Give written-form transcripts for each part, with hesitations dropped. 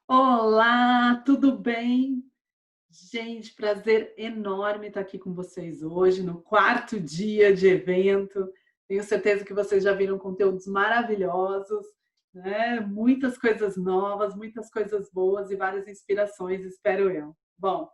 Olá, tudo bem? Gente, prazer enorme estar aqui com vocês hoje, no quarto dia de evento. Tenho certeza que vocês já viram conteúdos maravilhosos, né? Muitas coisas novas, muitas coisas boas e várias inspirações, espero eu. Bom,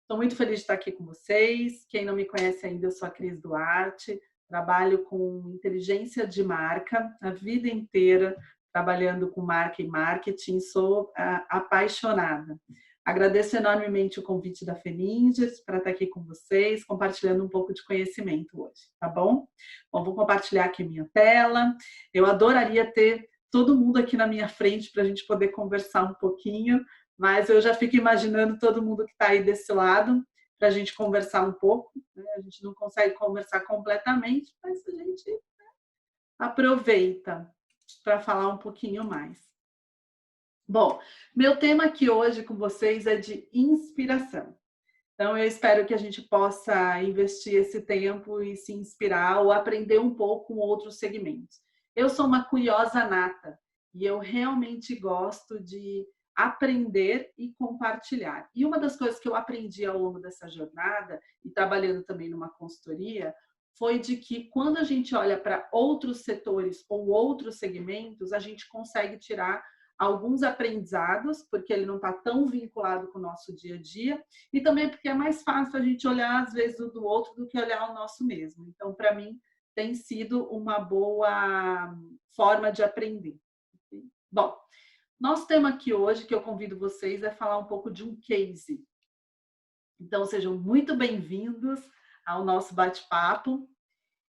estou muito feliz de estar aqui com vocês. Quem não me conhece ainda, eu sou a Cris Duarte, trabalho com inteligência de marca a vida inteira, trabalhando com marca e marketing, sou apaixonada. Agradeço enormemente o convite da Feninges para estar aqui com vocês, compartilhando um pouco de conhecimento hoje, tá bom? Bom, vou compartilhar aqui minha tela. Eu adoraria ter todo mundo aqui na minha frente para a gente poder conversar um pouquinho, mas eu já fico imaginando todo mundo que está aí desse lado para a gente conversar um pouco. Né? A gente não consegue conversar completamente, mas a gente aproveita para falar um pouquinho mais. Bom, meu tema aqui hoje com vocês é de inspiração. Então, eu espero que a gente possa investir esse tempo e se inspirar ou aprender um pouco com outros segmentos. Eu sou uma curiosa nata e eu realmente gosto de aprender e compartilhar. E uma das coisas que eu aprendi ao longo dessa jornada, e trabalhando também numa consultoria, foi de que quando a gente olha para outros setores ou outros segmentos, a gente consegue tirar alguns aprendizados, porque ele não está tão vinculado com o nosso dia a dia, e também porque é mais fácil a gente olhar, às vezes, o do outro do que olhar o nosso mesmo. Então, para mim, tem sido uma boa forma de aprender. Bom, nosso tema aqui hoje, que eu convido vocês, é falar um pouco de um case. Então, sejam muito bem-vindos ao nosso bate-papo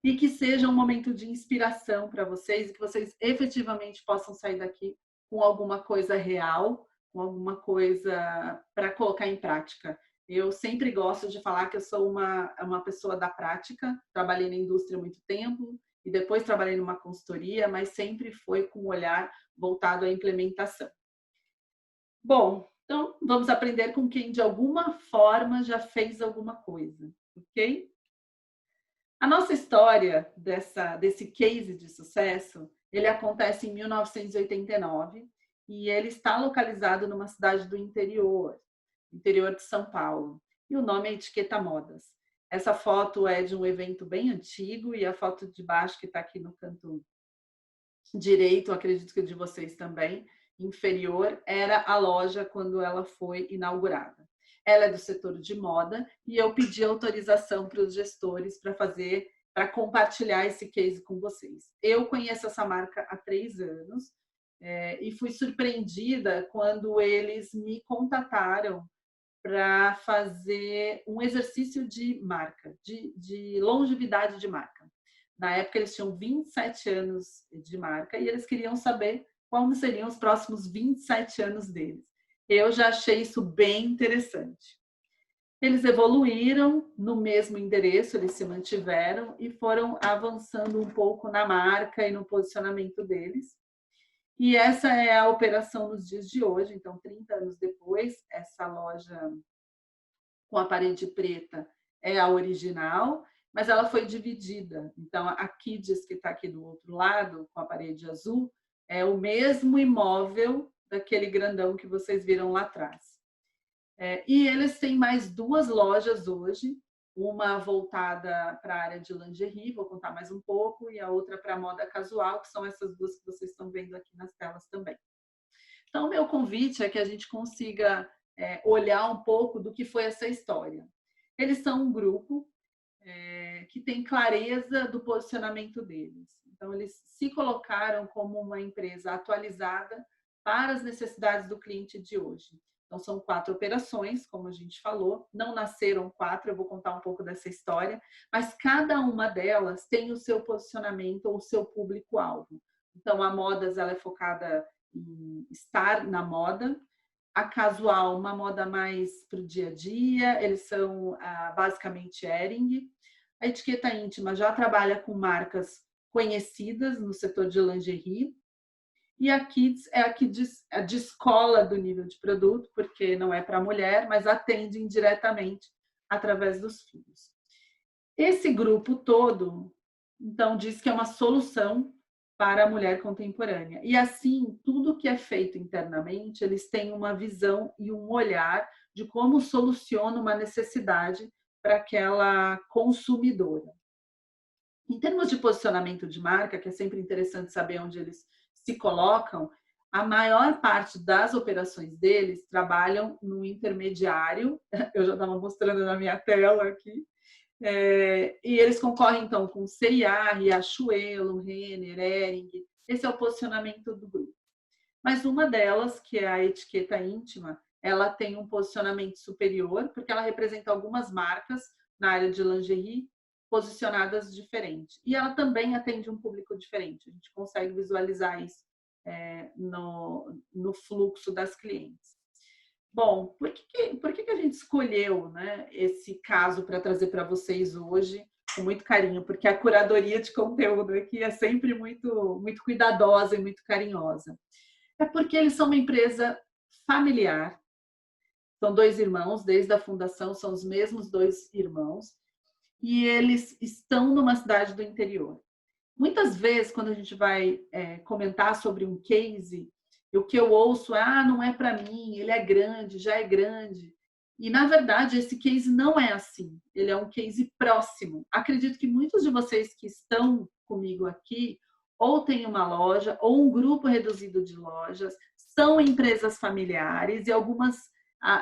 e que seja um momento de inspiração para vocês e que vocês efetivamente possam sair daqui com alguma coisa real, com alguma coisa para colocar em prática. Eu sempre gosto de falar que eu sou uma pessoa da prática, trabalhei na indústria há muito tempo e depois trabalhei numa consultoria, mas sempre foi com um olhar voltado à implementação. Bom, então vamos aprender com quem de alguma forma já fez alguma coisa, ok? A nossa história desse case de sucesso, ele acontece em 1989 e ele está localizado numa cidade do interior de São Paulo. E o nome é Etiqueta Modas. Essa foto é de um evento bem antigo e a foto de baixo que está aqui no canto direito, acredito que de vocês também, inferior, era a loja quando ela foi inaugurada. Ela é do setor de moda e eu pedi autorização para os gestores para compartilhar esse case com vocês. Eu conheço essa marca há 3 anos e fui surpreendida quando eles me contataram para fazer um exercício de marca, de longevidade de marca. Na época, eles tinham 27 anos de marca e eles queriam saber como seriam os próximos 27 anos deles. Eu já achei isso bem interessante. Eles evoluíram no mesmo endereço, eles se mantiveram e foram avançando um pouco na marca e no posicionamento deles. E essa é a operação nos dias de hoje. Então, 30 anos depois, essa loja com a parede preta é a original, mas ela foi dividida. Então, a Kids, que está aqui do outro lado, com a parede azul, é o mesmo imóvel daquele grandão que vocês viram lá atrás. E eles têm mais 2 lojas hoje, uma voltada para a área de lingerie, vou contar mais um pouco, e a outra para a moda casual, que são essas 2 que vocês estão vendo aqui nas telas também. Então, meu convite é que a gente consiga olhar um pouco do que foi essa história. Eles são um grupo que tem clareza do posicionamento deles. Então, eles se colocaram como uma empresa atualizada para as necessidades do cliente de hoje. Então, são 4 operações, como a gente falou, não nasceram 4, eu vou contar um pouco dessa história, mas cada uma delas tem o seu posicionamento ou o seu público-alvo. Então, a Modas ela é focada em estar na moda, a casual, uma moda mais para o dia a dia, eles são basicamente Hering. A etiqueta íntima já trabalha com marcas conhecidas no setor de lingerie. E a Kids é a descola do nível de produto, porque não é para mulher, mas atende indiretamente através dos filhos. Esse grupo todo, então, diz que é uma solução para a mulher contemporânea. E assim, tudo que é feito internamente, eles têm uma visão e um olhar de como soluciona uma necessidade para aquela consumidora. Em termos de posicionamento de marca, que é sempre interessante saber onde eles se colocam, a maior parte das operações deles trabalham no intermediário. Eu já estava mostrando na minha tela aqui. E eles concorrem, então, com C&A, Riachuelo, Renner, Hering. Esse é o posicionamento do grupo. Mas uma delas, que é a etiqueta íntima, ela tem um posicionamento superior, porque ela representa algumas marcas na área de lingerie posicionadas diferentes. E ela também atende um público diferente. A gente consegue visualizar isso no fluxo das clientes. Bom, por que a gente escolheu, né, esse caso para trazer para vocês hoje com muito carinho? Porque a curadoria de conteúdo aqui é sempre muito, muito cuidadosa e muito carinhosa. É porque eles são uma empresa familiar. São dois irmãos, desde a fundação são os mesmos dois irmãos. E eles estão numa cidade do interior. Muitas vezes, quando a gente vai comentar sobre um case, o que eu ouço é: não é para mim, ele é grande, já é grande. E, na verdade, esse case não é assim. Ele é um case próximo. Acredito que muitos de vocês que estão comigo aqui ou têm uma loja ou um grupo reduzido de lojas, são empresas familiares e algumas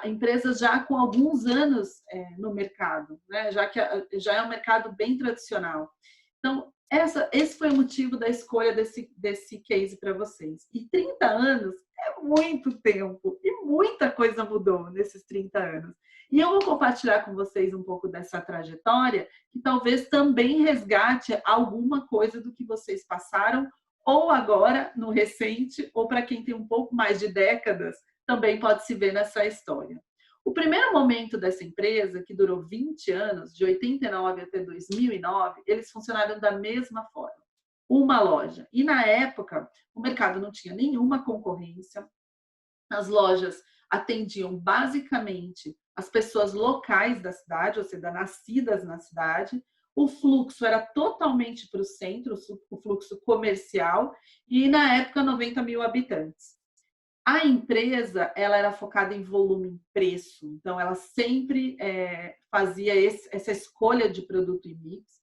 empresas já com alguns anos no mercado, né? Já que já é um mercado bem tradicional. Então, esse foi o motivo da escolha desse case para vocês. E 30 anos é muito tempo e muita coisa mudou nesses 30 anos. E eu vou compartilhar com vocês um pouco dessa trajetória, que talvez também resgate alguma coisa do que vocês passaram, ou agora, no recente, ou para quem tem um pouco mais de décadas, também pode se ver nessa história. O primeiro momento dessa empresa, que durou 20 anos, de 89 até 2009, eles funcionaram da mesma forma. Uma loja. E na época, o mercado não tinha nenhuma concorrência. As lojas atendiam basicamente as pessoas locais da cidade, ou seja, nascidas na cidade. O fluxo era totalmente para o centro, o fluxo comercial, e na época 90 mil habitantes. A empresa, ela era focada em volume, em preço, então ela sempre fazia essa escolha de produto e mix.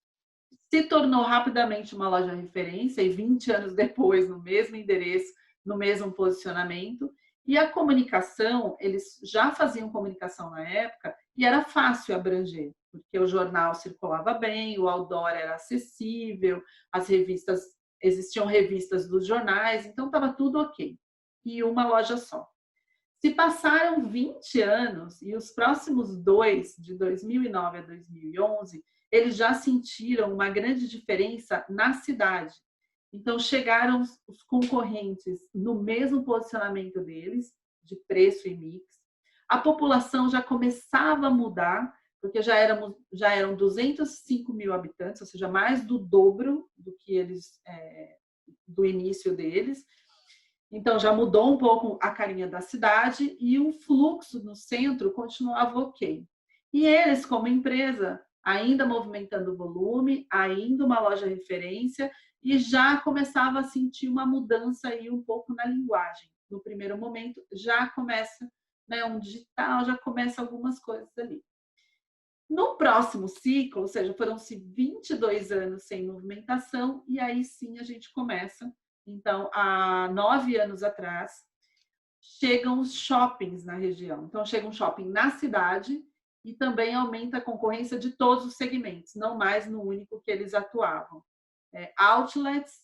Se tornou rapidamente uma loja referência e 20 anos depois, no mesmo endereço, no mesmo posicionamento. E a comunicação, eles já faziam comunicação na época e era fácil abranger, porque o jornal circulava bem, o outdoor era acessível, as revistas, existiam revistas dos jornais, então estava tudo ok. E uma loja só. Se passaram 20 anos e os próximos dois, de 2009 a 2011, eles já sentiram uma grande diferença na cidade. Então, chegaram os concorrentes no mesmo posicionamento deles, de preço e mix. A população já começava a mudar, porque já eram 205 mil habitantes, ou seja, mais do dobro do que eles do início deles. Então, já mudou um pouco a carinha da cidade e o fluxo no centro continuava ok. E eles, como empresa, ainda movimentando volume, ainda uma loja referência, e já começava a sentir uma mudança aí um pouco na linguagem. No primeiro momento, já começa, né, um digital, já começa algumas coisas ali. No próximo ciclo, ou seja, foram-se 22 anos sem movimentação, e aí sim a gente começa. Então, há 9 anos atrás, chegam os shoppings na região. Então, chega um shopping na cidade e também aumenta a concorrência de todos os segmentos, não mais no único que eles atuavam. Outlets,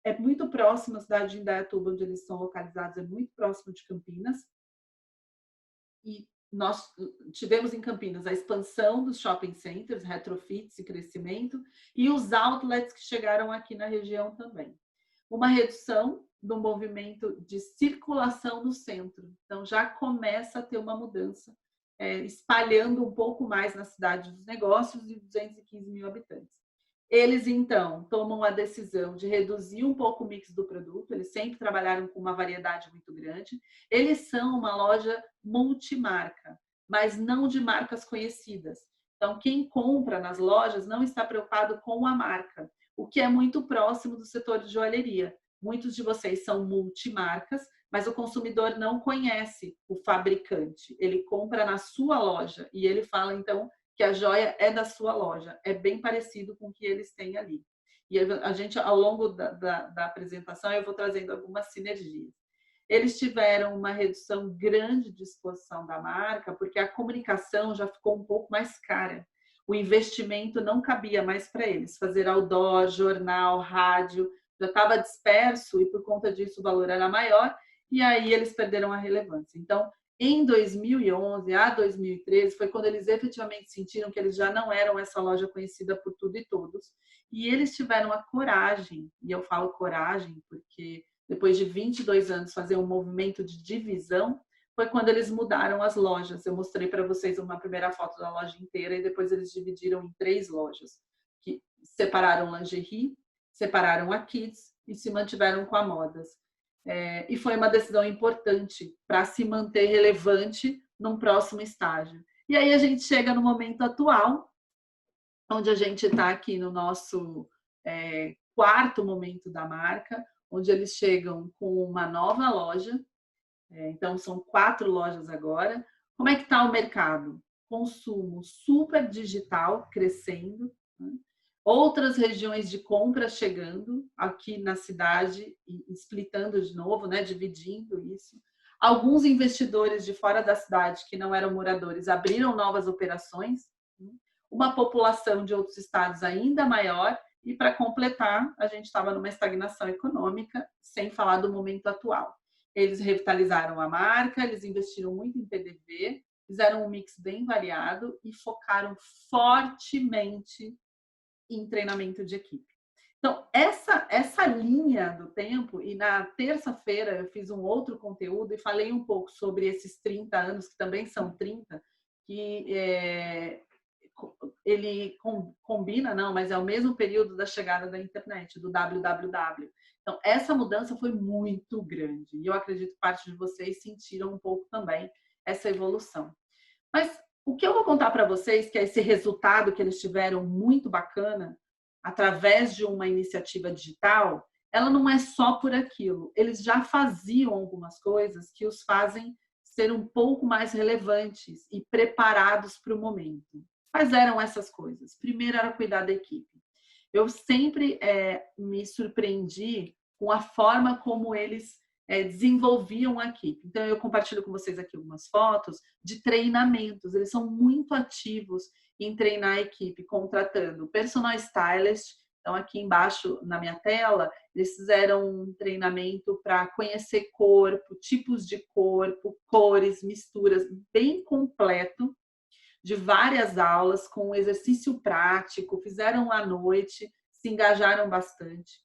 é muito próximo à cidade de Indaiatuba, onde eles estão localizados, é muito próximo de Campinas. E nós tivemos em Campinas a expansão dos shopping centers, retrofits e crescimento, e os outlets que chegaram aqui na região também. Uma redução do movimento de circulação no centro. Então, já começa a ter uma mudança, espalhando um pouco mais na cidade dos negócios de 215 mil habitantes. Eles, então, tomam a decisão de reduzir um pouco o mix do produto, eles sempre trabalharam com uma variedade muito grande. Eles são uma loja multimarca, mas não de marcas conhecidas. Então, quem compra nas lojas não está preocupado com a marca. o que é muito próximo do setor de joalheria. Muitos de vocês são multimarcas, mas o consumidor não conhece o fabricante. Ele compra na sua loja e ele fala, então, que a joia é da sua loja. É bem parecido com o que eles têm ali. E a gente, ao longo da apresentação, eu vou trazendo algumas sinergias. Eles tiveram uma redução grande de exposição da marca, porque a comunicação já ficou um pouco mais cara. O investimento não cabia mais para eles. Fazer outdoor, jornal, rádio, já estava disperso e por conta disso o valor era maior e aí eles perderam a relevância. Então, em 2011 a 2013 foi quando eles efetivamente sentiram que eles já não eram essa loja conhecida por tudo e todos. E eles tiveram a coragem, e eu falo coragem porque depois de 22 anos fazer um movimento de divisão, foi quando eles mudaram as lojas. Eu mostrei para vocês uma primeira foto da loja inteira e depois eles dividiram em 3 lojas, que separaram lingerie, separaram a kids e se mantiveram com a modas. E foi uma decisão importante para se manter relevante num próximo estágio. E aí a gente chega no momento atual, onde a gente está aqui no nosso quarto momento da marca, onde eles chegam com uma nova loja. Então, são 4 lojas agora. Como é que está o mercado? Consumo super digital, crescendo. Né? Outras regiões de compra chegando aqui na cidade e splitando de novo, né? Dividindo isso. Alguns investidores de fora da cidade, que não eram moradores, abriram novas operações. Né? Uma população de outros estados ainda maior. E, para completar, a gente estava numa estagnação econômica, sem falar do momento atual. Eles revitalizaram a marca, eles investiram muito em PDV, fizeram um mix bem variado e focaram fortemente em treinamento de equipe. Então, essa linha do tempo, e na terça-feira eu fiz um outro conteúdo e falei um pouco sobre esses 30 anos, que também são 30, que ele combina, não, mas é o mesmo período da chegada da internet, do www. Então, essa mudança foi muito grande e eu acredito que parte de vocês sentiram um pouco também essa evolução. Mas o que eu vou contar para vocês, que é esse resultado que eles tiveram muito bacana, através de uma iniciativa digital, ela não é só por aquilo. Eles já faziam algumas coisas que os fazem ser um pouco mais relevantes e preparados para o momento. Quais eram essas coisas? Primeiro era cuidar da equipe. Eu sempre me surpreendi com a forma como eles desenvolviam a equipe. Então, eu compartilho com vocês aqui algumas fotos de treinamentos. Eles são muito ativos em treinar a equipe, contratando personal stylist. Então, aqui embaixo na minha tela, eles fizeram um treinamento para conhecer corpo, tipos de corpo, cores, misturas, bem completo, de várias aulas, com exercício prático, fizeram à noite, se engajaram bastante.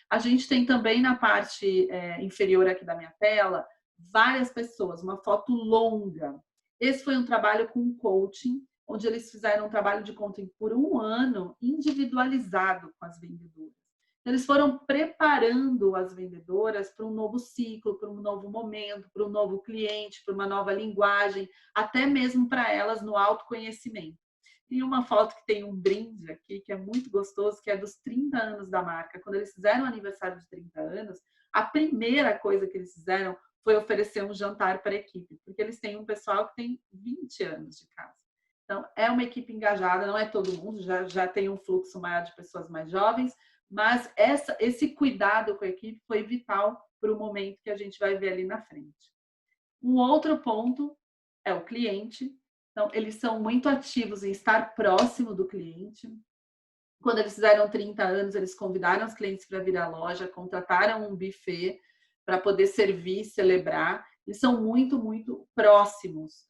A gente tem também na parte inferior aqui da minha tela, várias pessoas, uma foto longa. Esse foi um trabalho com coaching, onde eles fizeram um trabalho de coaching por 1 ano, individualizado com as vendedoras. Eles foram preparando as vendedoras para um novo ciclo, para um novo momento, para um novo cliente, para uma nova linguagem, até mesmo para elas no autoconhecimento. Tem uma foto que tem um brinde aqui, que é muito gostoso, que é dos 30 anos da marca. Quando eles fizeram o aniversário de 30 anos, a primeira coisa que eles fizeram foi oferecer um jantar para a equipe, porque eles têm um pessoal que tem 20 anos de casa. Então, é uma equipe engajada, não é todo mundo, já tem um fluxo maior de pessoas mais jovens, mas esse cuidado com a equipe foi vital para o momento que a gente vai ver ali na frente. Um outro ponto é o cliente. Então, eles são muito ativos em estar próximo do cliente. Quando eles fizeram 30 anos, eles convidaram os clientes para vir à loja, contrataram um buffet para poder servir, celebrar. Eles são muito, muito próximos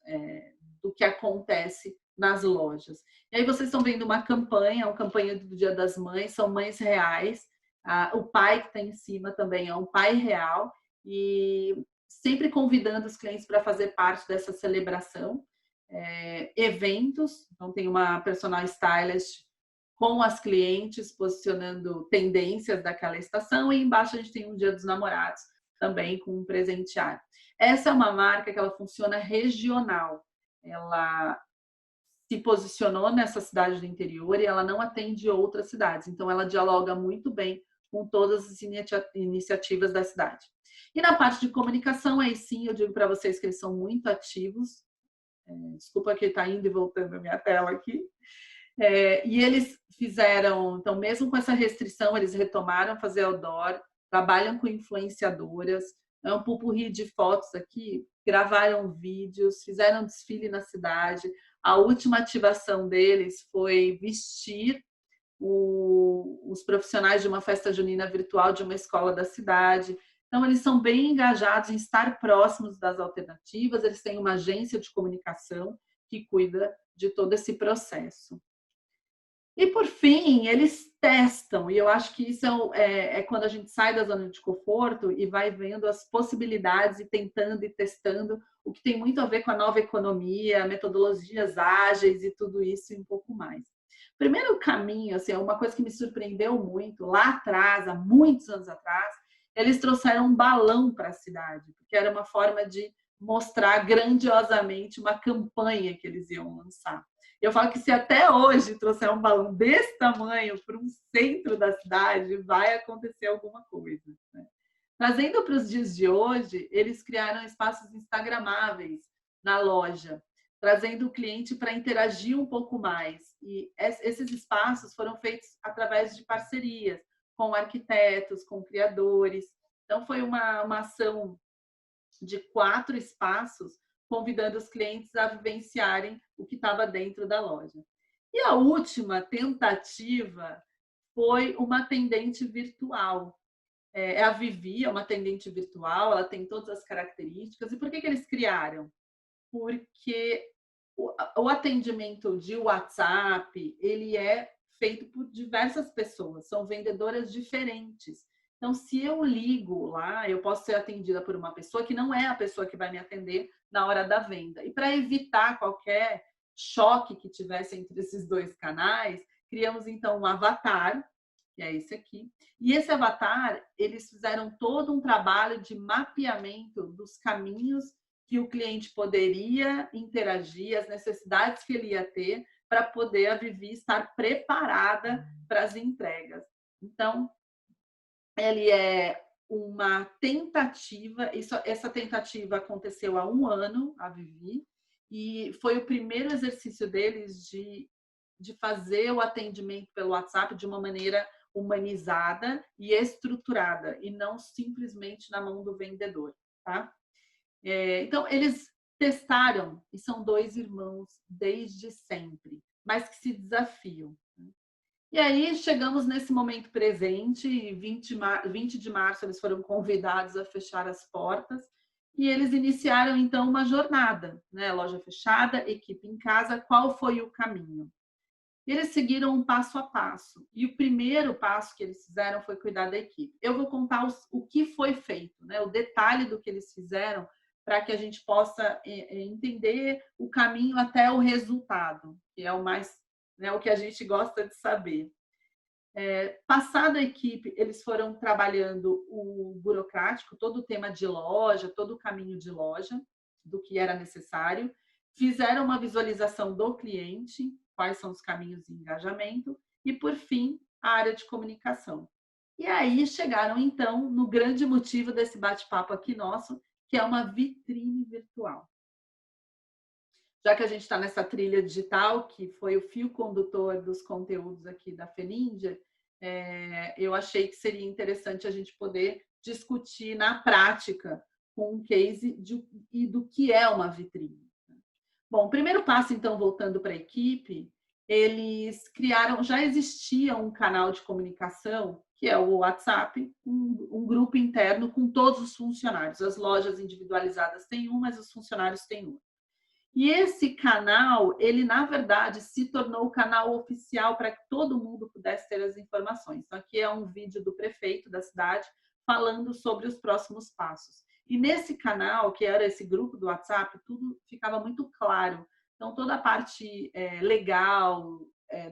do que acontece nas lojas. E aí vocês estão vendo uma campanha do Dia das Mães, são mães reais. O pai que está em cima também é um pai real e sempre convidando os clientes para fazer parte dessa celebração. Eventos, então tem uma personal stylist com as clientes posicionando tendências daquela estação e embaixo a gente tem um Dia dos Namorados também com um presenteário. Essa é uma marca que ela funciona regional. Ela se posicionou nessa cidade do interior e ela não atende outras cidades. Então, ela dialoga muito bem com todas as iniciativas da cidade. E na parte de comunicação, aí sim, eu digo para vocês que eles são muito ativos. Desculpa que está indo e voltando a minha tela aqui. E eles fizeram, então, mesmo com essa restrição, eles retomaram fazer outdoor, trabalham com influenciadoras, é um pupurri de fotos aqui, gravaram vídeos, fizeram desfile na cidade. A última ativação deles foi vestir os profissionais de uma festa junina virtual de uma escola da cidade. Então, eles são bem engajados em estar próximos das alternativas, eles têm uma agência de comunicação que cuida de todo esse processo. E, por fim, eles testam, e eu acho que isso é quando a gente sai da zona de conforto e vai vendo as possibilidades e tentando e testando, o que tem muito a ver com a nova economia, metodologias ágeis e tudo isso e um pouco mais. Primeiro caminho, assim, uma coisa que me surpreendeu muito, lá atrás, há muitos anos atrás, eles trouxeram um balão para a cidade, porque era uma forma de mostrar grandiosamente uma campanha que eles iam lançar. Eu falo que se até hoje trouxer um balão desse tamanho para um centro da cidade, vai acontecer alguma coisa, né? Trazendo para os dias de hoje, eles criaram espaços instagramáveis na loja, trazendo o cliente para interagir um pouco mais. E esses espaços foram feitos através de parcerias com arquitetos, com criadores. Então, foi uma ação de 4 espaços, convidando os clientes a vivenciarem o que estava dentro da loja. E a última tentativa foi uma atendente virtual. É a Vivi, é uma atendente virtual, ela tem todas as características. E por que eles criaram? Porque o atendimento de WhatsApp, ele é feito por diversas pessoas, são vendedoras diferentes. Então, se eu ligo lá, eu posso ser atendida por uma pessoa que não é a pessoa que vai me atender na hora da venda. E para evitar qualquer choque que tivesse entre esses dois canais, criamos então um avatar, que é esse aqui. E esse avatar, eles fizeram todo um trabalho de mapeamento dos caminhos que o cliente poderia interagir, as necessidades que ele ia ter para poder a Vivi estar preparada para as entregas. Então, ele é uma tentativa, essa tentativa aconteceu há 1 ano, a Vivi, e foi o primeiro exercício deles de fazer o atendimento pelo WhatsApp de uma maneira humanizada e estruturada, e não simplesmente na mão do vendedor, tá? Então, eles testaram, e são 2 irmãos desde sempre, mas que se desafiam. E aí chegamos nesse momento presente, 20 de março eles foram convidados a fechar as portas e eles iniciaram então uma jornada, né? Loja fechada, equipe em casa, qual foi o caminho? Eles seguiram um passo a passo e o primeiro passo que eles fizeram foi cuidar da equipe. Eu vou contar o que foi feito, né? O detalhe do que eles fizeram para que a gente possa entender o caminho até o resultado, que é o mais, né, o que a gente gosta de saber. Passada a equipe, eles foram trabalhando o burocrático, todo o tema de loja, todo o caminho de loja, do que era necessário, fizeram uma visualização do cliente, quais são os caminhos de engajamento, e, por fim, a área de comunicação. E aí chegaram, então, no grande motivo desse bate-papo aqui nosso, que é uma vitrine virtual. Já que a gente está nessa trilha digital, que foi o fio condutor dos conteúdos aqui da Fenindia, eu achei que seria interessante a gente poder discutir na prática com um case e do que é uma vitrine. Bom, o primeiro passo, então, voltando para a equipe, eles criaram, já existia um canal de comunicação, que é o WhatsApp, um grupo interno com todos os funcionários. As lojas individualizadas têm um, mas os funcionários têm um. E esse canal, ele na verdade se tornou o canal oficial para que todo mundo pudesse ter as informações. Então, aqui é um vídeo do prefeito da cidade falando sobre os próximos passos. E nesse canal, que era esse grupo do WhatsApp, tudo ficava muito claro. Então, toda a parte legal,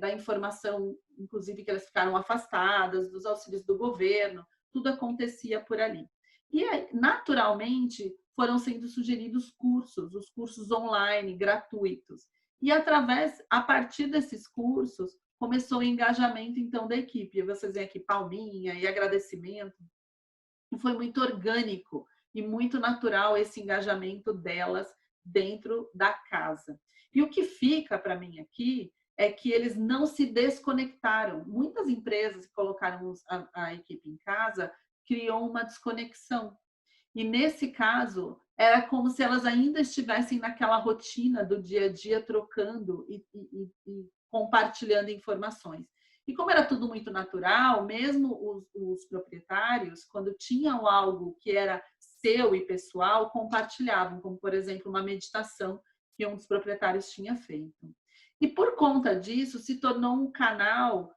da informação, inclusive que elas ficaram afastadas, dos auxílios do governo, tudo acontecia por ali. E, naturalmente, foram sendo sugeridos cursos, os cursos online gratuitos. E a partir desses cursos, começou o engajamento, então, da equipe. Vocês veem aqui palminha e agradecimento. E foi muito orgânico e muito natural esse engajamento delas dentro da casa. E o que fica para mim aqui é que eles não se desconectaram. Muitas empresas que colocaram a equipe em casa criou uma desconexão. E nesse caso, era como se elas ainda estivessem naquela rotina do dia a dia, trocando e compartilhando informações. E como era tudo muito natural, mesmo os proprietários, quando tinham algo que era seu e pessoal, compartilhavam, como, por exemplo, uma meditação que um dos proprietários tinha feito. E por conta disso, se tornou um canal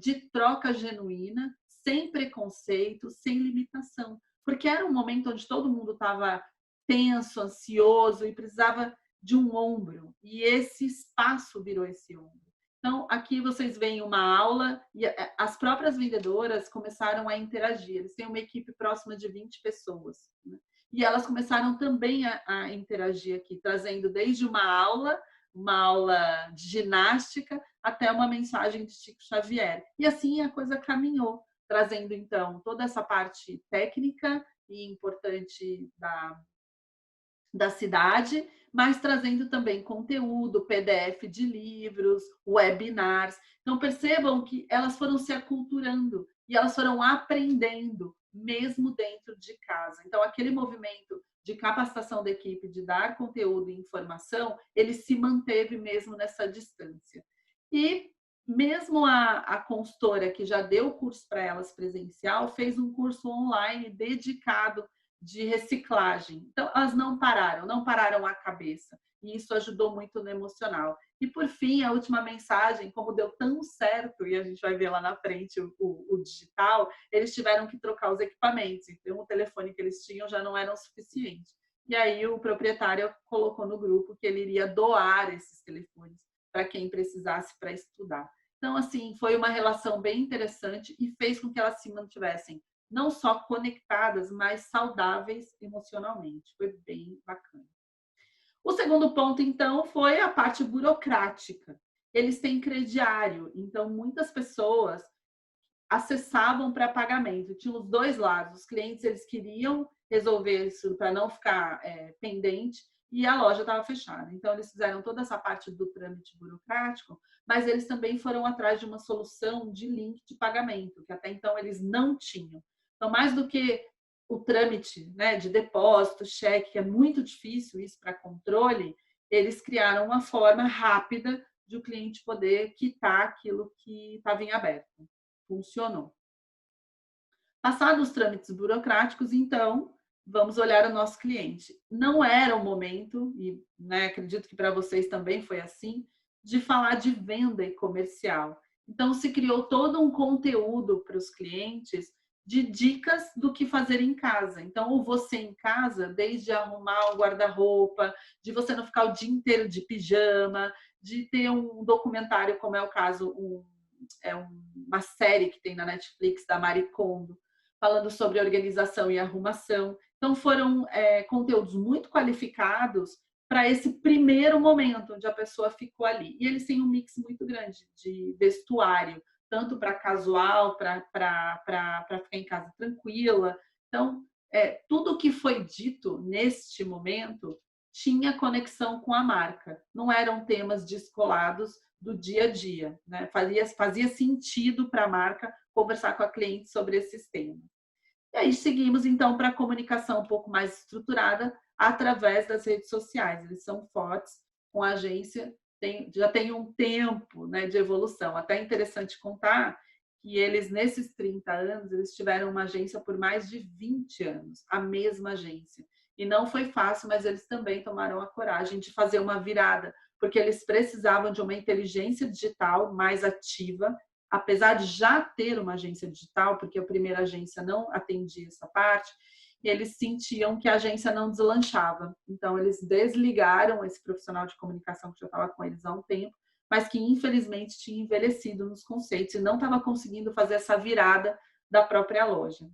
de troca genuína, sem preconceito, sem limitação. Porque era um momento onde todo mundo estava tenso, ansioso e precisava de um ombro. E esse espaço virou esse ombro. Então, aqui vocês veem uma aula e as próprias vendedoras começaram a interagir. Eles têm uma equipe próxima de 20 pessoas. Né? E elas começaram também a interagir aqui, trazendo desde uma aula de ginástica, até uma mensagem de Chico Xavier. E assim a coisa caminhou, trazendo, então, toda essa parte técnica e importante da cidade, mas trazendo também conteúdo, PDF de livros, webinars. Então, percebam que elas foram se aculturando e elas foram aprendendo, mesmo dentro de casa. Então, aquele movimento de capacitação da equipe, de dar conteúdo e informação, ele se manteve mesmo nessa distância. E mesmo a consultora que já deu curso para elas presencial, fez um curso online dedicado de reciclagem. Então, elas não pararam a cabeça. E isso ajudou muito no emocional. E, por fim, a última mensagem, como deu tão certo, e a gente vai ver lá na frente o digital, eles tiveram que trocar os equipamentos. Então, o telefone que eles tinham já não era o suficiente. E aí, o proprietário colocou no grupo que ele iria doar esses telefones para quem precisasse para estudar. Então, assim, foi uma relação bem interessante e fez com que elas se mantivessem não só conectadas, mas saudáveis emocionalmente. Foi bem bacana. O segundo ponto, então, foi a parte burocrática. Eles têm crediário, então muitas pessoas acessavam para pagamento. Tinha os dois lados. Os clientes eles queriam resolver isso para não ficar pendente e a loja estava fechada. Então eles fizeram toda essa parte do trâmite burocrático, mas eles também foram atrás de uma solução de link de pagamento, que até então eles não tinham. Então, mais do que o trâmite, né, de depósito, cheque, que é muito difícil isso para controle, eles criaram uma forma rápida de o cliente poder quitar aquilo que estava em aberto. Funcionou. Passados os trâmites burocráticos, então, vamos olhar o nosso cliente. Não era o momento, e acredito que para vocês também foi assim, de falar de venda e comercial. Então, se criou todo um conteúdo para os clientes de dicas do que fazer em casa. Então, o você em casa, desde arrumar o guarda-roupa, de você não ficar o dia inteiro de pijama, de ter um documentário, como é o caso, uma série que tem na Netflix da Marie Kondo, falando sobre organização e arrumação. Então, foram conteúdos muito qualificados para esse primeiro momento onde a pessoa ficou ali. E eles têm um mix muito grande de vestuário, tanto para casual, para ficar em casa tranquila. Então, tudo que foi dito neste momento tinha conexão com a marca. Não eram temas descolados do dia a dia. Né? Fazia sentido para a marca conversar com a cliente sobre esses temas. E aí seguimos, então, para a comunicação um pouco mais estruturada através das redes sociais. Eles são fortes com a agência, já tem um tempo, né, de evolução. Até é interessante contar que eles, nesses 30 anos, eles tiveram uma agência por mais de 20 anos, a mesma agência. E não foi fácil, mas eles também tomaram a coragem de fazer uma virada, porque eles precisavam de uma inteligência digital mais ativa, apesar de já ter uma agência digital, porque a primeira agência não atendia essa parte, eles sentiam que a agência não deslanchava. Então, eles desligaram esse profissional de comunicação que já estava com eles há um tempo, mas que infelizmente tinha envelhecido nos conceitos e não estava conseguindo fazer essa virada da própria loja.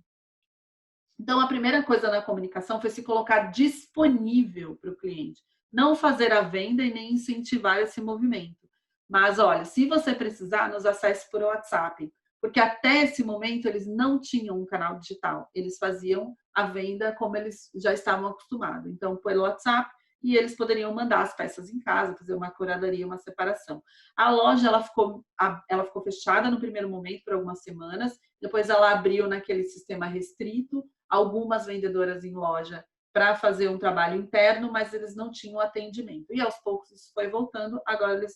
Então, a primeira coisa na comunicação foi se colocar disponível para o cliente. não fazer a venda e nem incentivar esse movimento. Mas, olha, se você precisar, nos acesse por WhatsApp, porque até esse momento eles não tinham um canal digital, eles faziam a venda como eles já estavam acostumados. Então, pelo WhatsApp, e eles poderiam mandar as peças em casa, fazer uma curadoria, uma separação. A loja ela ficou fechada no primeiro momento por algumas semanas, depois ela abriu naquele sistema restrito, algumas vendedoras em loja para fazer um trabalho interno, mas eles não tinham atendimento. E aos poucos isso foi voltando, agora eles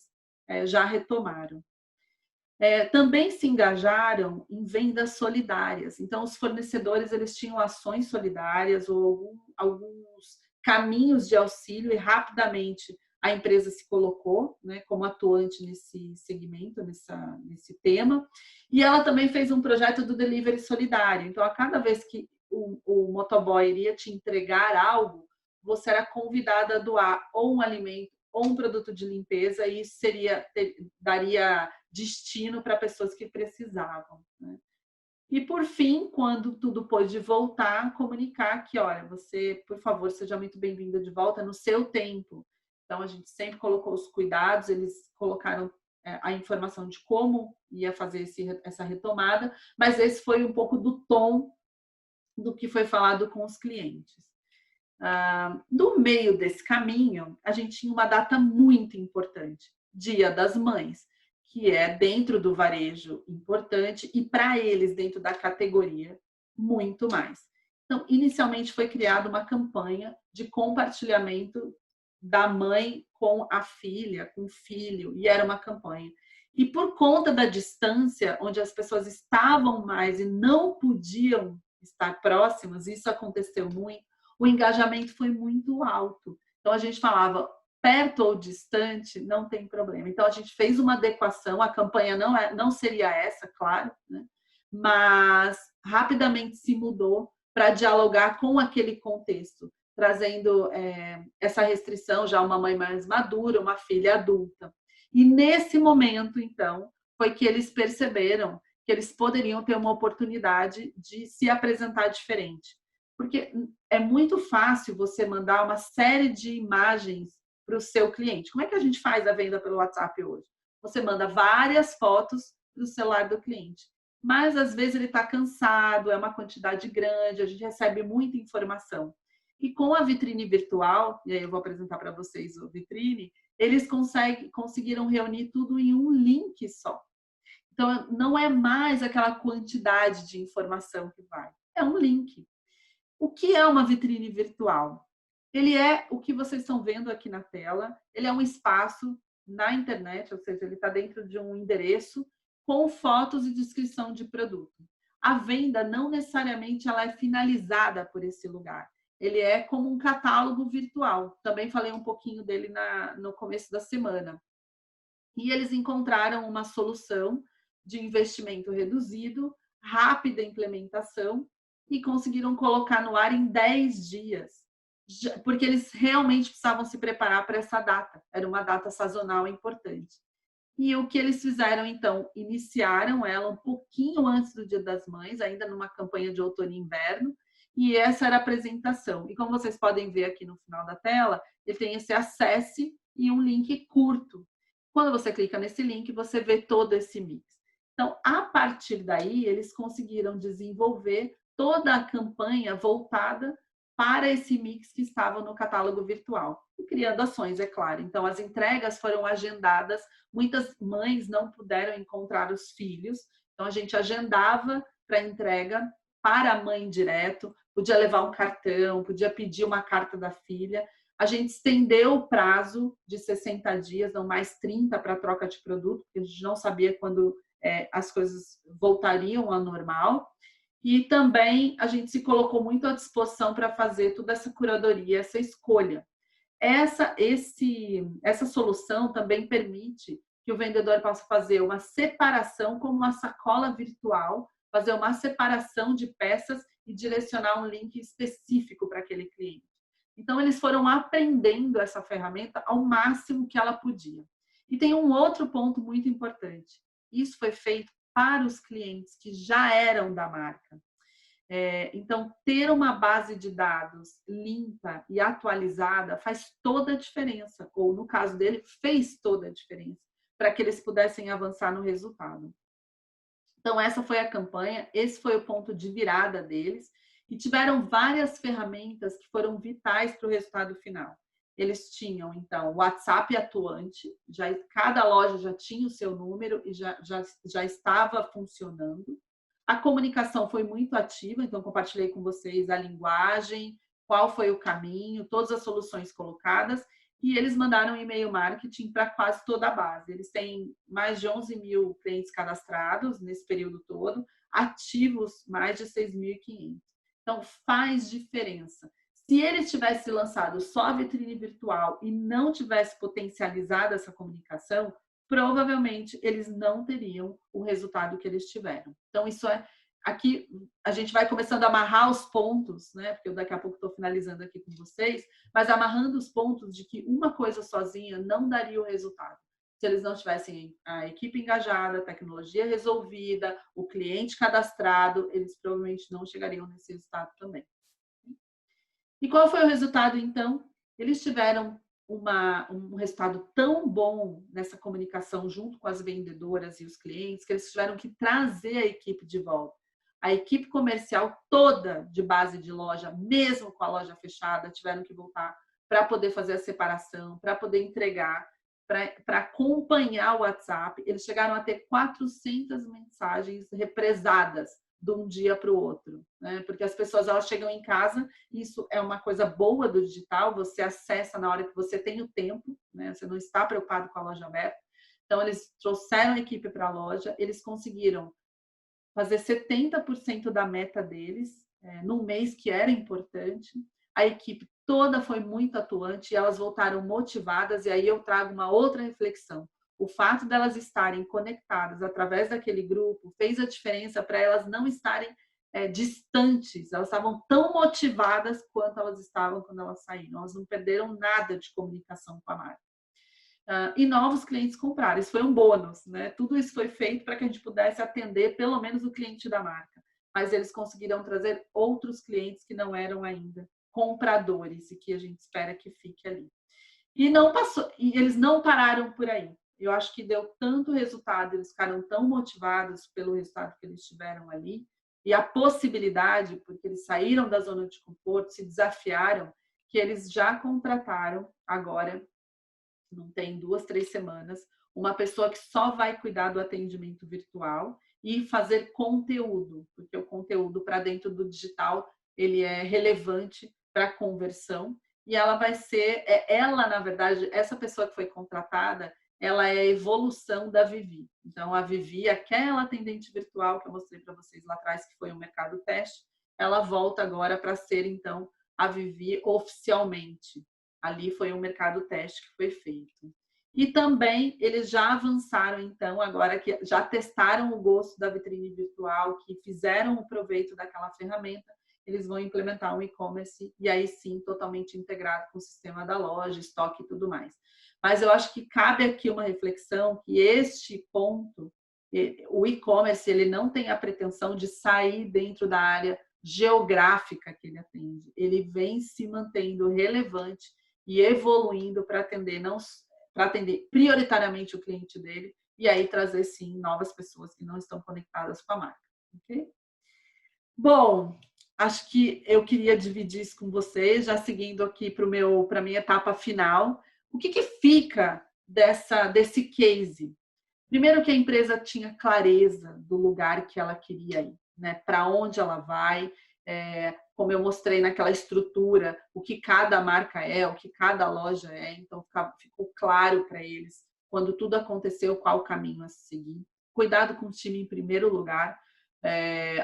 já retomaram. Também se engajaram em vendas solidárias. Então, os fornecedores eles tinham ações solidárias ou alguns caminhos de auxílio e rapidamente a empresa se colocou, né, como atuante nesse segmento, nesse tema. E ela também fez um projeto do delivery solidário. Então, a cada vez que o motoboy iria te entregar algo, você era convidada a doar ou um alimento ou um produto de limpeza e isso daria destino para pessoas que precisavam, né? E por fim, quando tudo pôde voltar, comunicar que, olha, você, por favor, seja muito bem-vinda de volta no seu tempo. Então, a gente sempre colocou os cuidados, eles colocaram a informação de como ia fazer essa retomada, mas esse foi um pouco do tom do que foi falado com os clientes. No meio desse caminho, a gente tinha uma data muito importante, Dia das Mães, que é dentro do varejo importante e para eles, dentro da categoria, muito mais. Então, inicialmente foi criada uma campanha de compartilhamento da mãe com a filha, com o filho, e era uma campanha. E por conta da distância, onde as pessoas estavam mais e não podiam estar próximas, isso aconteceu muito, o engajamento foi muito alto. Então, a gente falava, perto ou distante, não tem problema. Então, a gente fez uma adequação, a campanha não seria essa, claro, né? Mas rapidamente se mudou para dialogar com aquele contexto, trazendo essa restrição, já uma mãe mais madura, uma filha adulta. E nesse momento, então, foi que eles perceberam que eles poderiam ter uma oportunidade de se apresentar diferente. Porque é muito fácil você mandar uma série de imagens para o seu cliente. Como é que a gente faz a venda pelo WhatsApp hoje? Você manda várias fotos para o celular do cliente. Mas, às vezes, ele está cansado, é uma quantidade grande, a gente recebe muita informação. E com a vitrine virtual, e aí eu vou apresentar para vocês o vitrine, eles conseguiram reunir tudo em um link só. Então, não é mais aquela quantidade de informação que vai, é um link. O que é uma vitrine virtual? Ele é o que vocês estão vendo aqui na tela, ele é um espaço na internet, ou seja, ele está dentro de um endereço com fotos e descrição de produto. A venda não necessariamente ela é finalizada por esse lugar. Ele é como um catálogo virtual. Também falei um pouquinho dele no começo da semana. E eles encontraram uma solução de investimento reduzido, rápida implementação e conseguiram colocar no ar em 10 dias, porque eles realmente precisavam se preparar para essa data. Era uma data sazonal importante. E o que eles fizeram, então, iniciaram ela um pouquinho antes do Dia das Mães, ainda numa campanha de outono e inverno, e essa era a apresentação. E como vocês podem ver aqui no final da tela, ele tem esse acesse e um link curto. Quando você clica nesse link, você vê todo esse mix. Então, a partir daí, eles conseguiram desenvolver toda a campanha voltada para esse mix que estava no catálogo virtual. E criando ações, é claro. Então, as entregas foram agendadas. Muitas mães não puderam encontrar os filhos. Então, a gente agendava para entrega para a mãe direto. Podia levar um cartão, podia pedir uma carta da filha. A gente estendeu o prazo de 60 dias, não mais 30 para troca de produto, porque a gente não sabia quando as coisas voltariam ao normal. E também a gente se colocou muito à disposição para fazer toda essa curadoria, essa escolha. Essa solução também permite que o vendedor possa fazer uma separação, como uma sacola virtual, fazer uma separação de peças e direcionar um link específico para aquele cliente. Então, eles foram aprendendo essa ferramenta ao máximo que ela podia. E tem um outro ponto muito importante. Isso foi feito para os clientes que já eram da marca. Então, ter uma base de dados limpa e atualizada faz toda a diferença, ou no caso dele, fez toda a diferença, para que eles pudessem avançar no resultado. Então, essa foi a campanha, esse foi o ponto de virada deles, e tiveram várias ferramentas que foram vitais para o resultado final. Eles tinham, então, o WhatsApp atuante, cada loja já tinha o seu número e já estava funcionando. A comunicação foi muito ativa, então compartilhei com vocês a linguagem, qual foi o caminho, todas as soluções colocadas, e eles mandaram um e-mail marketing para quase toda a base. Eles têm mais de 11 mil clientes cadastrados nesse período todo, ativos mais de 6.500. Então, faz diferença. Se eles tivessem lançado só a vitrine virtual e não tivesse potencializado essa comunicação, provavelmente eles não teriam o resultado que eles tiveram. Então, isso aqui a gente vai começando a amarrar os pontos, né? Porque eu daqui a pouco estou finalizando aqui com vocês, mas amarrando os pontos de que uma coisa sozinha não daria o resultado. Se eles não tivessem a equipe engajada, a tecnologia resolvida, o cliente cadastrado, eles provavelmente não chegariam nesse resultado também. E qual foi o resultado, então? Eles tiveram um resultado tão bom nessa comunicação junto com as vendedoras e os clientes que eles tiveram que trazer a equipe de volta. A equipe comercial toda de base de loja, mesmo com a loja fechada, tiveram que voltar para poder fazer a separação, para poder entregar, para acompanhar o WhatsApp. Eles chegaram a ter 400 mensagens represadas de um dia para o outro, né? Porque as pessoas elas chegam em casa, isso é uma coisa boa do digital, você acessa na hora que você tem o tempo, né? Você não está preocupado com a loja aberta. Então, eles trouxeram a equipe para a loja, eles conseguiram fazer 70% da meta deles, num mês que era importante. A equipe toda foi muito atuante e elas voltaram motivadas, e aí eu trago uma outra reflexão. O fato delas estarem conectadas através daquele grupo fez a diferença para elas não estarem distantes. Elas estavam tão motivadas quanto elas estavam quando elas saíram. Elas não perderam nada de comunicação com a marca. E novos clientes compraram. Isso foi um bônus, né? Tudo isso foi feito para que a gente pudesse atender pelo menos o cliente da marca. Mas eles conseguiram trazer outros clientes que não eram ainda compradores e que a gente espera que fique ali. E não passou, e eles não pararam por aí. Eu acho que deu tanto resultado, eles ficaram tão motivados pelo resultado que eles tiveram ali, e a possibilidade, porque eles saíram da zona de conforto, se desafiaram, que eles já contrataram agora, não tem 2, 3 semanas, uma pessoa que só vai cuidar do atendimento virtual e fazer conteúdo, porque o conteúdo para dentro do digital ele é relevante para a conversão, e ela vai ser, ela na verdade, essa pessoa que foi contratada, ela é a evolução da Vivi. Então a Vivi, aquela atendente virtual que eu mostrei para vocês lá atrás, que foi um mercado teste, ela volta agora para ser então a Vivi oficialmente. Ali foi um mercado teste que foi feito. E também eles já avançaram, então, agora que já testaram o gosto da vitrine virtual, que fizeram o proveito daquela ferramenta, eles vão implementar um e-commerce e aí sim totalmente integrado com o sistema da loja, estoque e tudo mais. Mas eu acho que cabe aqui uma reflexão que este ponto, o e-commerce, ele não tem a pretensão de sair dentro da área geográfica que ele atende. Ele vem se mantendo relevante e evoluindo para atender prioritariamente o cliente dele e aí trazer sim novas pessoas que não estão conectadas com a marca. Okay? Bom, acho que eu queria dividir isso com vocês, já seguindo aqui para a minha etapa final. O que fica desse case? Primeiro que a empresa tinha clareza do lugar que ela queria ir, né? Para onde ela vai, como eu mostrei naquela estrutura, o que cada marca é, o que cada loja é. Então, ficou claro para eles, quando tudo aconteceu, qual o caminho a seguir. Cuidado com o time em primeiro lugar.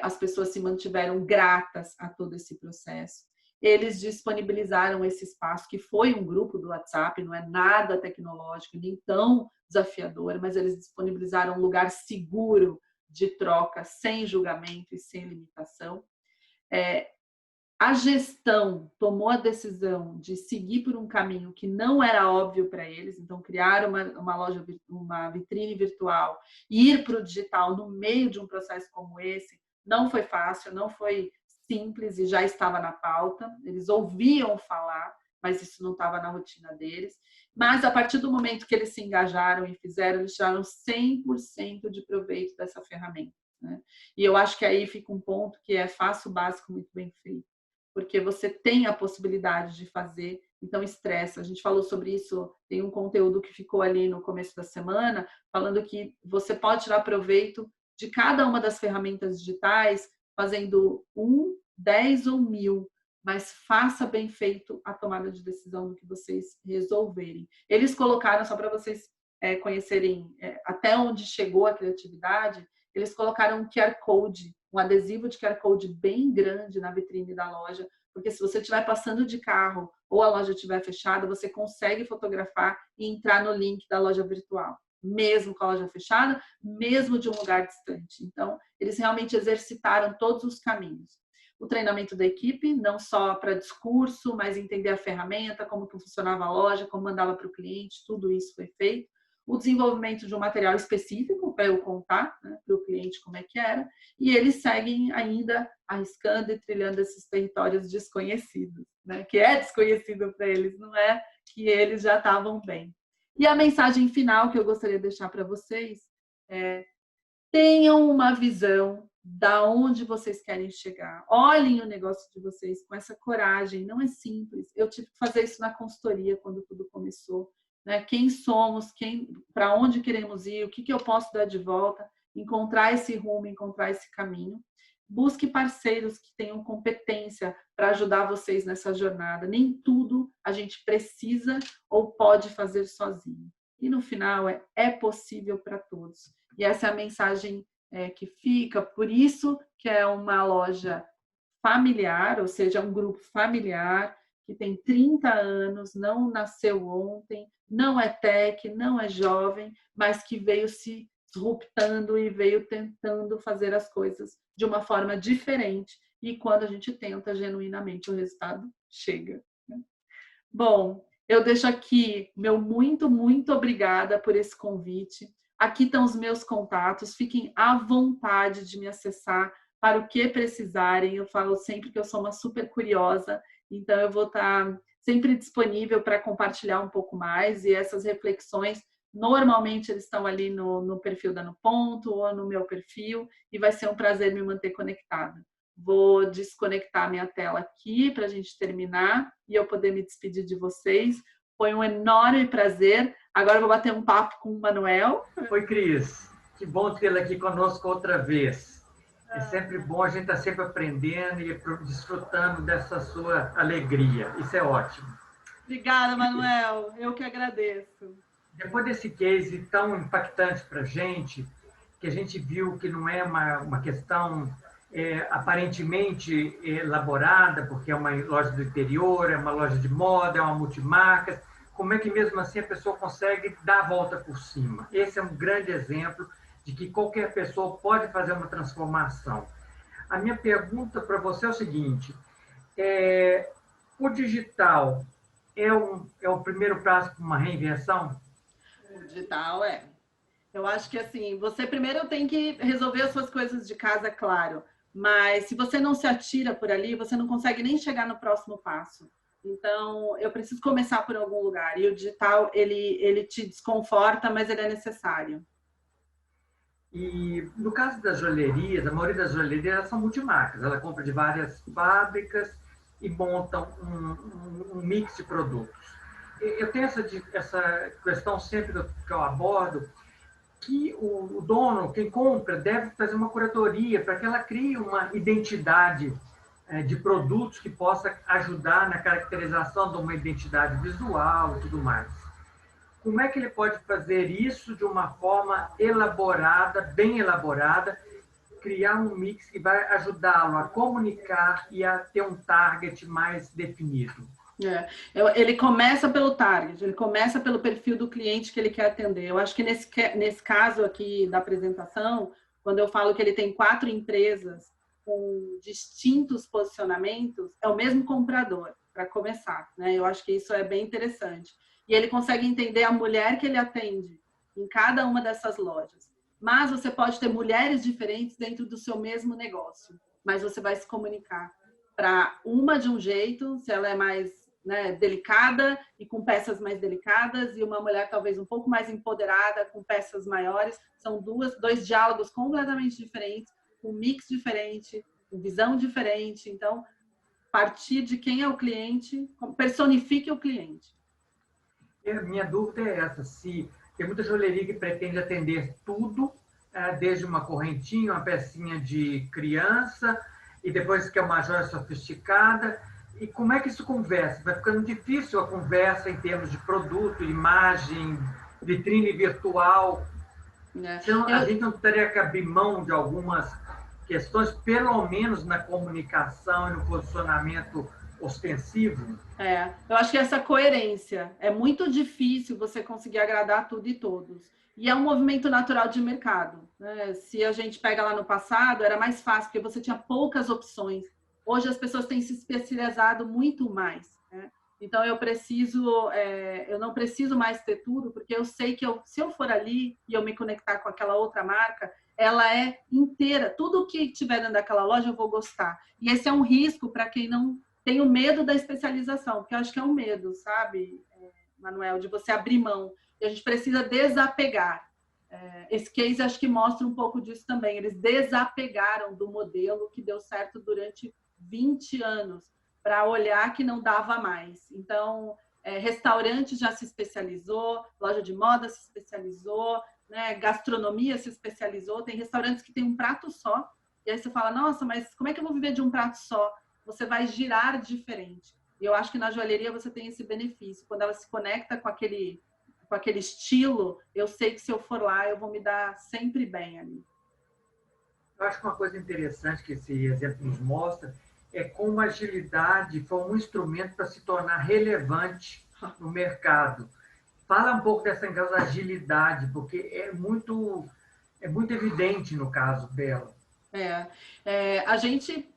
As pessoas se mantiveram gratas a todo esse processo. Eles disponibilizaram esse espaço, que foi um grupo do WhatsApp, não é nada tecnológico, nem tão desafiador, mas eles disponibilizaram um lugar seguro de troca, sem julgamento e sem limitação. A gestão tomou a decisão de seguir por um caminho que não era óbvio para eles, então criaram uma vitrine virtual e ir para o digital no meio de um processo como esse não foi fácil, não foi simples e já estava na pauta. Eles ouviam falar, mas isso não estava na rotina deles. Mas, a partir do momento que eles se engajaram e fizeram, eles tiraram 100% de proveito dessa ferramenta, né? E eu acho que aí fica um ponto que é faça o básico muito bem feito, porque você tem a possibilidade de fazer, então estressa. A gente falou sobre isso, tem um conteúdo que ficou ali no começo da semana, falando que você pode tirar proveito de cada uma das ferramentas digitais, fazendo 1, 10 ou 1000, mas faça bem feito a tomada de decisão do que vocês resolverem. Eles colocaram, só para vocês conhecerem até onde chegou a criatividade, eles colocaram um QR Code, um adesivo de QR Code bem grande na vitrine da loja, porque se você estiver passando de carro ou a loja estiver fechada, você consegue fotografar e entrar no link da loja virtual, mesmo com a loja fechada, mesmo de um lugar distante. Então, eles realmente exercitaram todos os caminhos. O treinamento da equipe, não só para discurso, mas entender a ferramenta, como que funcionava a loja, como mandava para o cliente, tudo isso foi feito. O desenvolvimento de um material específico para eu contar, né, para o cliente como é que era, e eles seguem ainda arriscando e trilhando esses territórios desconhecidos, né, que é desconhecido para eles, não é que eles já estavam bem. E a mensagem final que eu gostaria de deixar para vocês é: tenham uma visão da onde vocês querem chegar. Olhem o negócio de vocês com essa coragem. Não é simples. Eu tive que fazer isso na consultoria quando tudo começou, né? Quem somos, para onde queremos ir, o que eu posso dar de volta, encontrar esse rumo, encontrar esse caminho. Busque parceiros que tenham competência para ajudar vocês nessa jornada. Nem tudo a gente precisa ou pode fazer sozinho. E no final é possível para todos. E essa é a mensagem que fica, por isso que é uma loja familiar, ou seja, um grupo familiar que tem 30 anos, não nasceu ontem, não é tech, não é jovem, mas que veio se disruptando e veio tentando fazer as coisas de uma forma diferente. E quando a gente tenta genuinamente, o resultado chega. Bom, eu deixo aqui meu muito, muito obrigada por esse convite. Aqui estão os meus contatos, fiquem à vontade de me acessar para o que precisarem. Eu falo sempre que eu sou uma super curiosa, então eu vou estar sempre disponível para compartilhar um pouco mais, e essas reflexões, normalmente eles estão ali no perfil da No Ponto ou no meu perfil, e vai ser um prazer me manter conectada. Vou desconectar minha tela aqui para a gente terminar e eu poder me despedir de vocês. Foi um enorme prazer. Agora eu vou bater um papo com o Manuel. Oi, Cris. Que bom tê-la aqui conosco outra vez. É sempre bom, a gente está sempre aprendendo e desfrutando dessa sua alegria. Isso é ótimo. Obrigada, Manuel. Eu que agradeço. Depois desse case tão impactante para a gente, que a gente viu que não é uma questão aparentemente elaborada, porque é uma loja do interior, é uma loja de moda, é uma multimarca, como é que mesmo assim a pessoa consegue dar a volta por cima? Esse é um grande exemplo de que qualquer pessoa pode fazer uma transformação. A minha pergunta para você é o seguinte: o digital é o primeiro passo para uma reinvenção? O digital é. Eu acho que assim, você primeiro tem que resolver as suas coisas de casa, claro. Mas se você não se atira por ali, você não consegue nem chegar no próximo passo. Então, eu preciso começar por algum lugar. E o digital, ele te desconforta, mas ele é necessário. E no caso das joalherias, a maioria das joalherias são multimarcas. Ela compra de várias fábricas e montam um mix de produtos. Eu tenho essa questão sempre que eu abordo, que o dono, quem compra, deve fazer uma curadoria para que ela crie uma identidade de produtos que possa ajudar na caracterização de uma identidade visual e tudo mais. Como é que ele pode fazer isso de uma forma elaborada, bem elaborada, criar um mix que vai ajudá-lo a comunicar e a ter um target mais definido? Ele começa pelo target, ele começa pelo perfil do cliente que ele quer atender. Eu acho que nesse caso aqui da apresentação, quando eu falo que ele tem 4 empresas com distintos posicionamentos, é o mesmo comprador, para começar, né? Eu acho que isso é bem interessante. E ele consegue entender a mulher que ele atende em cada uma dessas lojas. Mas você pode ter mulheres diferentes dentro do seu mesmo negócio. mas você vai se comunicar para uma de um jeito, se ela é mais, né, delicada e com peças mais delicadas, e uma mulher talvez um pouco mais empoderada, com peças maiores. São dois diálogos completamente diferentes, com um mix diferente, com visão diferente. Então, partir de quem é o cliente, personifique o cliente. Minha dúvida é essa, se tem muita joalheria que pretende atender tudo, desde uma correntinha, uma pecinha de criança, e depois que é uma joia sofisticada. E como é que isso conversa? Vai ficando difícil a conversa em termos de produto, imagem, vitrine virtual. Então, a gente não teria que abrir mão de algumas questões, pelo menos na comunicação e no posicionamento ostensivo? Eu acho que essa coerência é muito difícil você conseguir agradar tudo e todos. E é um movimento natural de mercado, né? Se a gente pega lá no passado, era mais fácil, porque você tinha poucas opções. Hoje as pessoas têm se especializado muito mais, né? Então eu não preciso mais ter tudo, porque eu sei que se eu for ali e eu me conectar com aquela outra marca, ela é inteira. Tudo que tiver dentro daquela loja eu vou gostar. E esse é um risco para quem não tem o medo da especialização, porque eu acho que é um medo, sabe, Manuel, de você abrir mão. E a gente precisa desapegar. Esse case acho que mostra um pouco disso também. Eles desapegaram do modelo que deu certo durante 20 anos, para olhar que não dava mais. Então, restaurante já se especializou, loja de moda se especializou, né? Gastronomia se especializou. Tem restaurantes que tem um prato só, e aí você fala, nossa, mas como é que eu vou viver de um prato só? Você vai girar diferente. E eu acho que na joalheria você tem esse benefício. Quando ela se conecta com aquele estilo, eu sei que se eu for lá, eu vou me dar sempre bem ali. Eu acho que uma coisa interessante que esse exemplo nos mostra é como a agilidade foi um instrumento para se tornar relevante no mercado. Fala um pouco dessa agilidade, porque é muito evidente no caso dela. A gente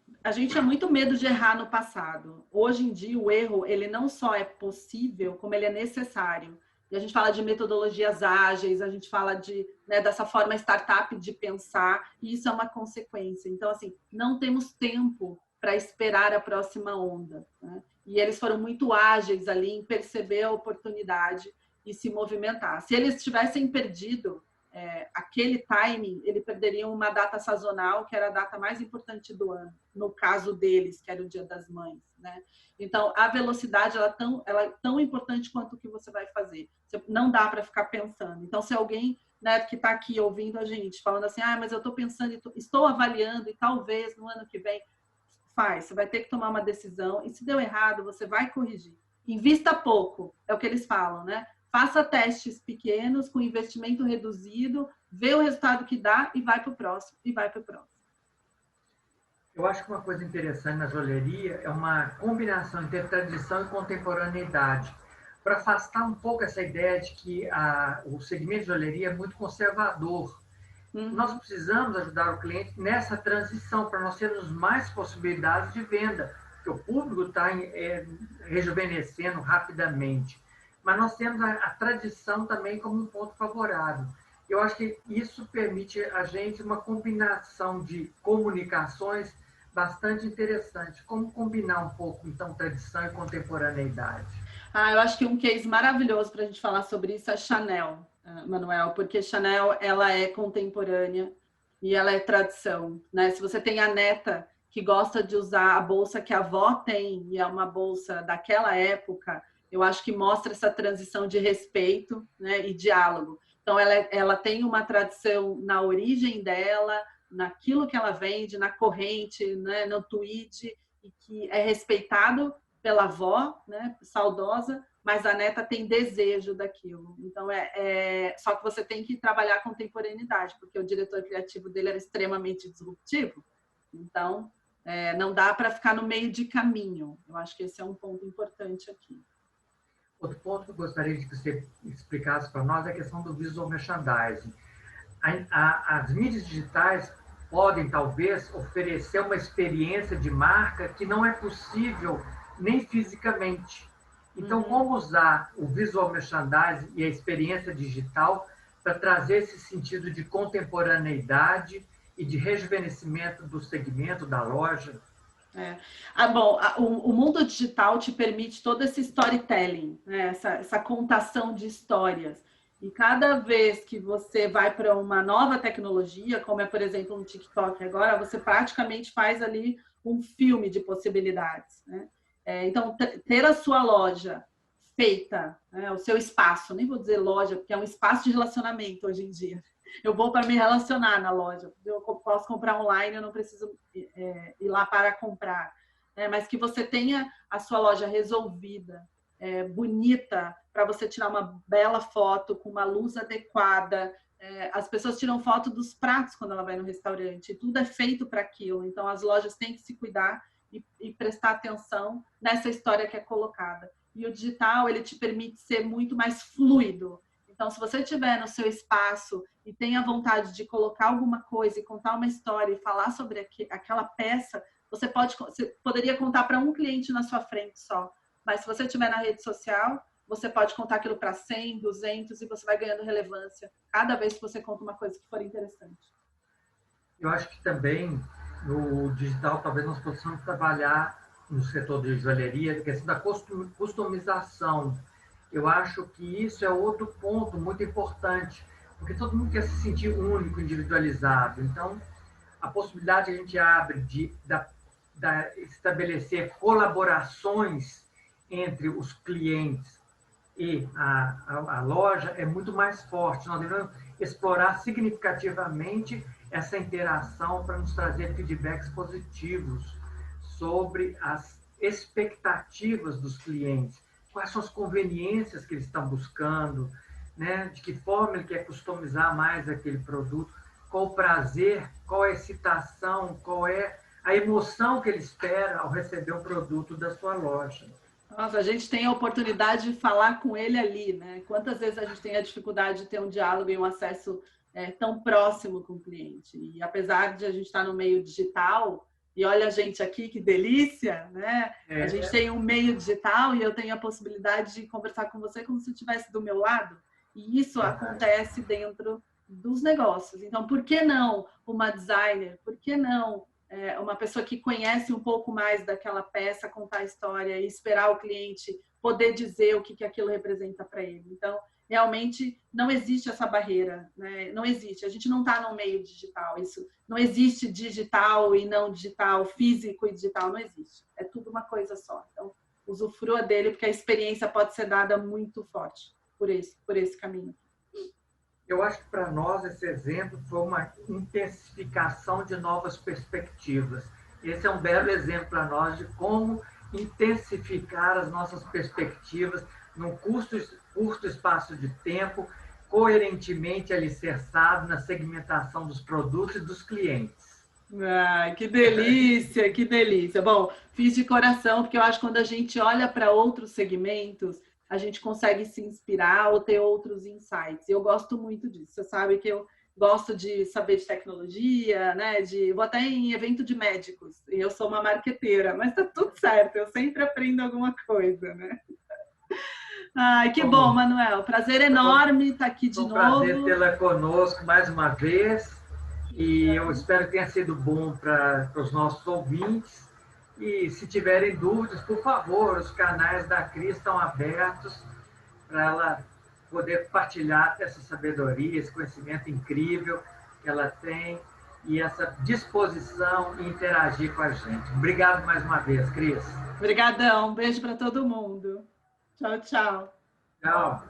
tinha muito medo de errar no passado. Hoje em dia, o erro, ele não só é possível, como ele é necessário. E a gente fala de metodologias ágeis, a gente fala dessa forma startup de pensar, e isso é uma consequência. Então, assim, não temos tempo para esperar a próxima onda, né? E eles foram muito ágeis ali em perceber a oportunidade e se movimentar. Se eles tivessem perdido aquele timing, ele perderia uma data sazonal, que era a data mais importante do ano, no caso deles, que era o Dia das Mães, né? Então, a velocidade ela é tão importante quanto o que você vai fazer. Não dá para ficar pensando. Então, se alguém, né, que está aqui ouvindo a gente, falando assim, mas eu estou pensando, estou avaliando, e talvez no ano que vem, você vai ter que tomar uma decisão, e se deu errado, você vai corrigir. Invista pouco, é o que eles falam, né? Faça testes pequenos, com investimento reduzido, vê o resultado que dá e vai para o próximo, e vai para o próximo. Eu acho que uma coisa interessante na joalheria é uma combinação entre tradição e contemporaneidade, para afastar um pouco essa ideia de que o segmento de joalheria é muito conservador. Nós precisamos ajudar o cliente nessa transição, para nós termos mais possibilidades de venda, porque o público está rejuvenescendo rapidamente. Mas nós temos a tradição também como um ponto favorável. Eu acho que isso permite a gente uma combinação de comunicações bastante interessante. Como combinar um pouco, então, tradição e contemporaneidade? Eu acho que um case maravilhoso para a gente falar sobre isso é Chanel, Manuel, porque Chanel ela é contemporânea e ela é tradição, né? Se você tem a neta que gosta de usar a bolsa que a avó tem e é uma bolsa daquela época, eu acho que mostra essa transição de respeito, né, e diálogo. Então, ela tem uma tradição na origem dela, naquilo que ela vende, na corrente, né, no tweed, e que é respeitado pela avó, né, saudosa, mas a neta tem desejo daquilo. Então, só que você tem que trabalhar a contemporaneidade, porque o diretor criativo dele era extremamente disruptivo. Então, não dá para ficar no meio de caminho. Eu acho que esse é um ponto importante aqui. Outro ponto que eu gostaria de que você explicasse para nós é a questão do visual merchandising. As mídias digitais podem, talvez, oferecer uma experiência de marca que não é possível nem fisicamente. Então, como usar o visual merchandising e a experiência digital para trazer esse sentido de contemporaneidade e de rejuvenescimento do segmento, da loja? Bom, o mundo digital te permite todo esse storytelling, né? Essa contação de histórias. E cada vez que você vai para uma nova tecnologia, como é, por exemplo, um TikTok agora, você praticamente faz ali um filme de possibilidades, né? Então, ter a sua loja feita, né? O seu espaço, nem vou dizer loja, porque é um espaço de relacionamento hoje em dia. Eu vou para me relacionar na loja. Eu posso comprar online, eu não preciso ir lá para comprar. Mas que você tenha a sua loja resolvida, bonita, para você tirar uma bela foto com uma luz adequada. As pessoas tiram foto dos pratos quando ela vai no restaurante. E tudo é feito para aquilo. Então, as lojas têm que se cuidar e prestar atenção nessa história que é colocada. E o digital, ele te permite ser muito mais fluido. Então, se você estiver no seu espaço e tenha vontade de colocar alguma coisa e contar uma história e falar sobre aquela peça, você poderia contar para um cliente na sua frente só. Mas se você estiver na rede social, você pode contar aquilo para 100, 200 e você vai ganhando relevância cada vez que você conta uma coisa que for interessante. Eu acho que também no digital talvez nós possamos trabalhar no setor de joalheria a questão da customização. Eu acho que isso é outro ponto muito importante, porque todo mundo quer se sentir único, individualizado. Então, a possibilidade que a gente abre de estabelecer colaborações entre os clientes e a loja é muito mais forte. Nós devemos explorar significativamente essa interação para nos trazer feedbacks positivos sobre as expectativas dos clientes, quais são as conveniências que eles estão buscando, né? De que forma ele quer customizar mais aquele produto, qual o prazer, qual a excitação, qual é a emoção que ele espera ao receber um produto da sua loja. Nossa, a gente tem a oportunidade de falar com ele ali, né? Quantas vezes a gente tem a dificuldade de ter um diálogo e um acesso tão próximo com o cliente? E apesar de a gente estar no meio digital, e olha a gente aqui, que delícia, né? A gente tem um meio digital e eu tenho a possibilidade de conversar com você como se estivesse do meu lado. E isso acontece dentro dos negócios. Então, por que não uma designer? Por que não uma pessoa que conhece um pouco mais daquela peça, contar a história e esperar o cliente poder dizer o que aquilo representa para ele? Então, realmente não existe essa barreira, né? Não existe. A gente não está no meio digital. Isso não existe digital e não digital, físico e digital, não existe. É tudo uma coisa só. Então, usufrua dele, porque a experiência pode ser dada muito forte por esse caminho. Eu acho que para nós esse exemplo foi uma intensificação de novas perspectivas. Esse é um belo exemplo para nós de como intensificar as nossas perspectivas num curto espaço de tempo, coerentemente alicerçado na segmentação dos produtos e dos clientes. Ai, que delícia, que delícia. Bom, fiz de coração, porque eu acho que quando a gente olha para outros segmentos, a gente consegue se inspirar ou ter outros insights. E eu gosto muito disso. Você sabe que eu gosto de saber de tecnologia, né? Vou até em evento de médicos. E eu sou uma marqueteira, mas tá tudo certo. Eu sempre aprendo alguma coisa, né? Ai, que bom, Manuel. Prazer enorme estar aqui de novo. Prazer tê-la conosco mais uma vez. E eu espero que tenha sido bom para os nossos ouvintes. E se tiverem dúvidas, por favor, os canais da Cris estão abertos para ela poder compartilhar essa sabedoria, esse conhecimento incrível que ela tem e essa disposição em interagir com a gente. Obrigado mais uma vez, Cris. Obrigadão. Um beijo para todo mundo. Tchau, tchau. Tchau.